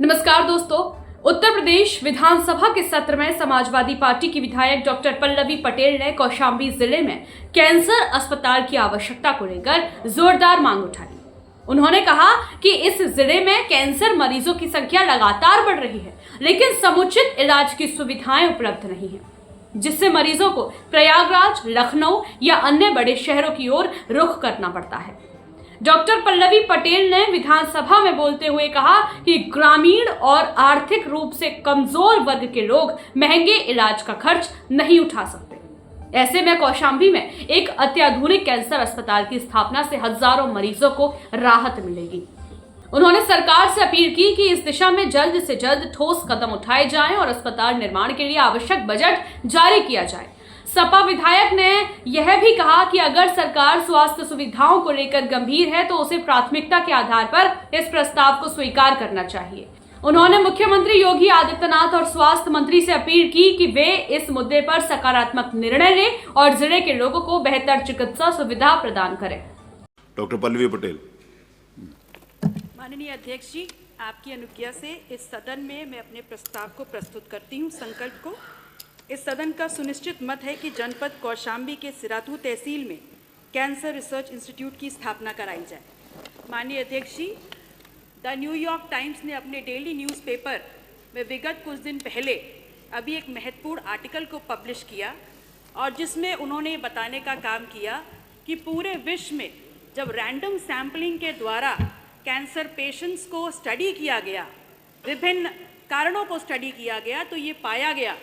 नमस्कार दोस्तों, उत्तर प्रदेश विधानसभा के सत्र में समाजवादी पार्टी की विधायक डॉक्टर पल्लवी पटेल ने कौशाम्बी जिले में कैंसर अस्पताल की आवश्यकता को लेकर जोरदार मांग उठाई। उन्होंने कहा कि इस जिले में कैंसर मरीजों की संख्या लगातार बढ़ रही है, लेकिन समुचित इलाज की सुविधाएं उपलब्ध नहीं है, जिससे मरीजों को प्रयागराज, लखनऊ या अन्य बड़े शहरों की ओर रुख करना पड़ता है। डॉक्टर पल्लवी पटेल ने विधानसभा में बोलते हुए कहा कि ग्रामीण और आर्थिक रूप से कमजोर वर्ग के लोग महंगे इलाज का खर्च नहीं उठा सकते। ऐसे में कौशाम्बी में एक अत्याधुनिक कैंसर अस्पताल की स्थापना से हजारों मरीजों को राहत मिलेगी। उन्होंने सरकार से अपील की कि इस दिशा में जल्द से जल्द ठोस कदम उठाए जाएं और अस्पताल निर्माण के लिए आवश्यक बजट जारी किया जाए। सपा विधायक ने यह भी कहा कि अगर सरकार स्वास्थ्य सुविधाओं को लेकर गंभीर है तो उसे प्राथमिकता के आधार पर इस प्रस्ताव को स्वीकार करना चाहिए। उन्होंने मुख्यमंत्री योगी आदित्यनाथ और स्वास्थ्य मंत्री से अपील की कि वे इस मुद्दे पर सकारात्मक निर्णय लें और जिले के लोगों को बेहतर चिकित्सा सुविधा प्रदान करें। डॉक्टर पल्लवी पटेल। माननीय अध्यक्ष जी, आपकी अनुज्ञा से इस सदन में मैं अपने प्रस्ताव को प्रस्तुत करती हूँ। संकल्प को इस सदन का सुनिश्चित मत है कि जनपद कौशाम्बी के सिराथू तहसील में कैंसर रिसर्च इंस्टीट्यूट की स्थापना कराई जाए। माननीय अध्यक्ष जी, द न्यूयॉर्क टाइम्स ने अपने डेली न्यूज़पेपर में विगत कुछ दिन पहले अभी एक महत्वपूर्ण आर्टिकल को पब्लिश किया और जिसमें उन्होंने बताने का काम किया कि पूरे विश्व में जब रैंडम सैम्पलिंग के द्वारा कैंसर पेशेंट्स को स्टडी किया गया, विभिन्न कारणों को स्टडी किया गया, तो ये पाया गया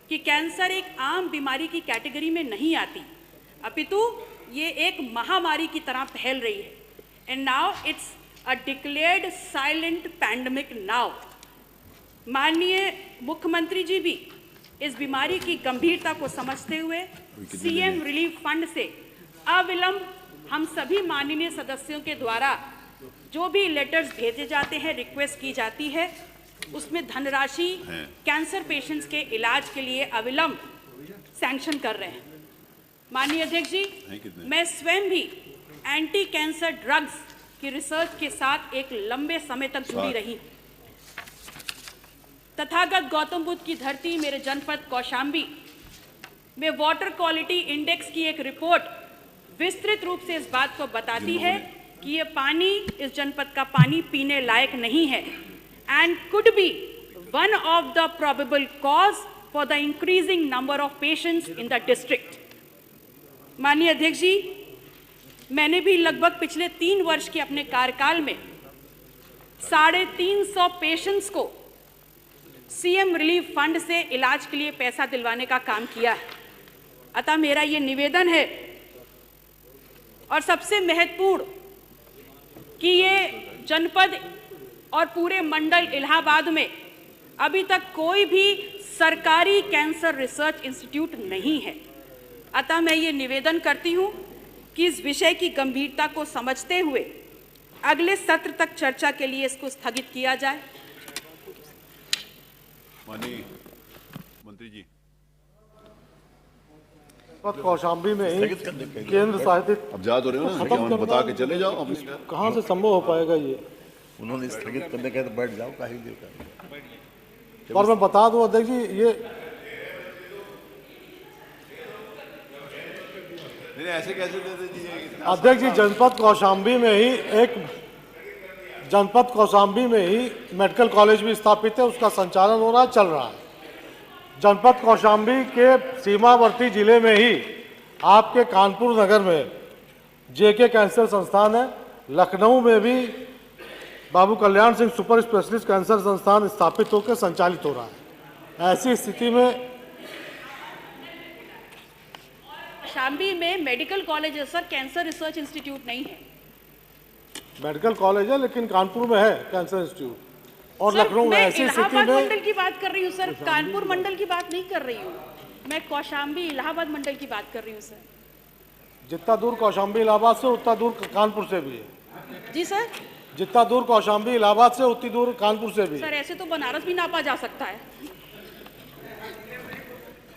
कि कैंसर एक आम बीमारी की कैटेगरी में नहीं आती, अपितु ये एक महामारी की तरह फैल रही है। And now it's a declared silent pandemic now. माननीय मुख्यमंत्री जी भी इस बीमारी की गंभीरता को समझते हुए सीएम रिलीफ फंड से अविलंब हम सभी माननीय सदस्यों के द्वारा जो भी लेटर्स भेजे जाते हैं, रिक्वेस्ट की जाती है, उसमें धनराशि कैंसर पेशेंट्स के इलाज के लिए अविलंब सैंक्शन कर रहे हैं। माननीय अध्यक्ष जी, मैं स्वयं भी एंटी कैंसर ड्रग्स की रिसर्च के साथ एक लंबे समय तक जुड़ी रही। तथागत गौतम बुद्ध की धरती मेरे जनपद कौशाम्बी में वाटर क्वालिटी इंडेक्स की एक रिपोर्ट विस्तृत रूप से इस बात को बताती है कि ये पानी, इस जनपद का पानी पीने लायक नहीं है and could be one of the probable cause for the increasing number of patients in the district. माननीय अध्यक्ष जी, मैंने भी लगभग पिछले 3 वर्ष के अपने कार्यकाल में 350 पेशेंट्स को सीएम रिलीफ फंड से इलाज के लिए पैसा दिलवाने का काम किया है। अतः मेरा ये निवेदन है और सबसे महत्वपूर्ण कि ये जनपद और पूरे मंडल इलाहाबाद में अभी तक कोई भी सरकारी कैंसर रिसर्च इंस्टीट्यूट नहीं है। अतः मैं ये निवेदन करती हूँ कि इस विषय की गंभीरता को समझते हुए अगले सत्र तक चर्चा के लिए इसको स्थगित किया जाए। माननीय मंत्री जी, कौशाम्बी में ही केंद्र शासित अब जा तो रहे हो ना, बता के चले जाओ। कहाँ से संभव हो पाएगा ये? उन्होंने स्थगित करने का तो बैठ जाओ, काहे देर। और मैं बता दूं अध्यक्ष जी, ये ऐसे कैसे दे दीजिए अध्यक्ष जी, जनपद कौशाम्बी में ही मेडिकल कॉलेज भी स्थापित है, उसका संचालन हो रहा है, चल रहा है। जनपद कौशाम्बी के सीमावर्ती जिले में ही आपके कानपुर नगर में जेके कैंसर संस्थान है, लखनऊ में भी बाबू Kalyan Singh super specialist cancer संस्थान स्थापित होकर संचालित हो रहा है। ऐसी स्थिति में शाम्बी में मेडिकल कॉलेज है सर, कैंसर रिसर्च इंस्टीट्यूट नहीं है। मेडिकल कॉलेज है लेकिन कानपुर में है कैंसर इंस्टीट्यूट और लखनऊ में। ऐसी स्थिति में मंडल की बात कर रही हूँ सर, कानपुर मंडल की बात नहीं कर रही हूँ मैं, कौशाम्बी इलाहाबाद मंडल की बात कर रही हूँ सर। जितना दूर कौशाम्बी इलाहाबाद से उतना दूर कानपुर से भी है। जी सर, जितना दूर कौशाम्बी इलाहाबाद से उतनी दूर कानपुर से भी। सर ऐसे तो बनारस भी नापा जा सकता है।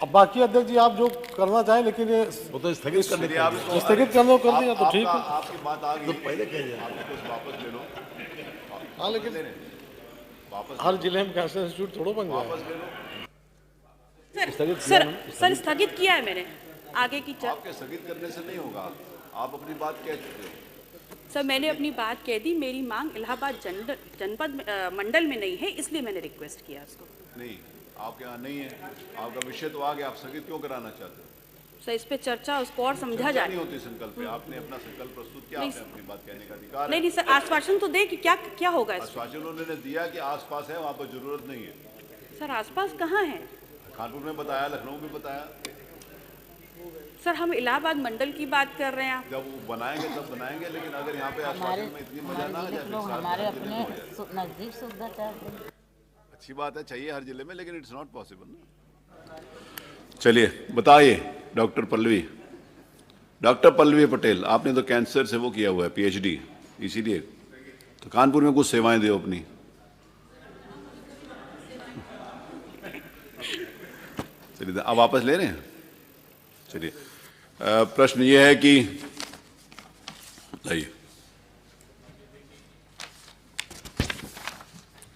अब बाकी अध्यक्ष जी आप जो करना चाहें, लेकिन ये वो तो स्थगित करने स्थगित करने को कर दिया तो ठीक है। आपकी बात आ गई, तो पहले कह जाए वापस ले लो। हाँ, लेकिन हर जिले में कैंसर इंस्टीट्यूट थोड़ा बन जाएगा। वापस ले लो। सर स्थगित किया है मैंने। आगे की आपके स्थगित करने से नहीं होगा, आप अपनी बात कह चुके हो। सर मैंने अपनी बात कह दी। मेरी मांग इलाहाबाद जनपद मंडल में नहीं है, इसलिए मैंने रिक्वेस्ट किया उसको। नहीं, आपके यहाँ नहीं है, आपका विषय तो आगे, आप स्थगित क्यों कराना चाहते हो? सर इस पे चर्चा उसको और समझा चर्चा जाए। नहीं होती संकल्प पे, आपने अपना संकल्प प्रस्तुत किया, आपने अपनी बात कहने का अधिकार है। नहीं सर, आश्वासन तो दे कि क्या क्या होगा इस आश्वासन उन्होंने दिया कि आसपास है, वहाँ पर जरूरत नहीं है। सर आसपास कहाँ है? कानपुर में बताया, लखनऊ में बताया। सर हम इलाहाबाद मंडल की बात कर रहे हैं। आप जब वो बनाएंगे तब बनाएंगे, लेकिन अगर यहाँ पे आश्वासन में इतनी मजा ना आ जाए, फिर साथ हमारे में जिले में हो अपने जाए। नजदीक सुविधा चाहते हैं। अच्छी बात है, चाहिए हर जिले में, लेकिन इट्स नॉट पॉसिबल ना। चलिए बताइए डॉक्टर पल्लवी। डॉक्टर पल्लवी पटेल, आपने तो कैंसर से वो किया हुआ है पीएचडी, इसीलिए तो कानपुर में कुछ सेवाएं दो अपनी। चलिए अब वापस ले रहे हैं। चलिए प्रश्न ये है कि लाइए,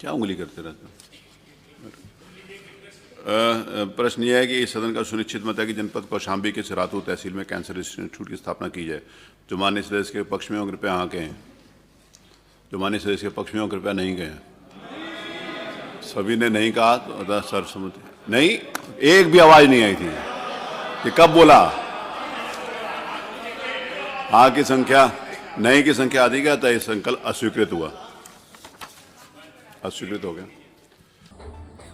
क्या उंगली करते रहते हैं? प्रश्न यह है कि इस सदन का सुनिश्चित मत है कि जनपद कौशाम्बी के सिराथू तहसील में कैंसर इंस्टीट्यूट की स्थापना की जाए। जो माननीय सदस्य के पक्ष में हो कृपया हाँ कहें, जो माननीय सदस्य के पक्ष में हो कृपया नहीं कहें। सभी ने नहीं कहा तो सर्वसम्मति नहीं, एक भी आवाज नहीं आई थी कि कब बोला। हाँ की संख्या, नहीं की संख्या अधिक है, तो यह संकल्प अस्वीकृत हुआ, अस्वीकृत हो गया।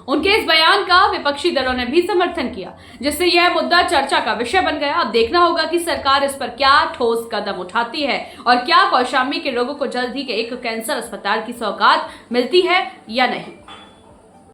उनके इस बयान का विपक्षी दलों ने भी समर्थन किया, जिससे यह मुद्दा चर्चा का विषय बन गया। अब देखना होगा कि सरकार इस पर क्या ठोस कदम उठाती है और क्या कौशाम्बी के लोगों को जल्द ही एक कैंसर अस्पताल की सौगात मिलती है या नहीं।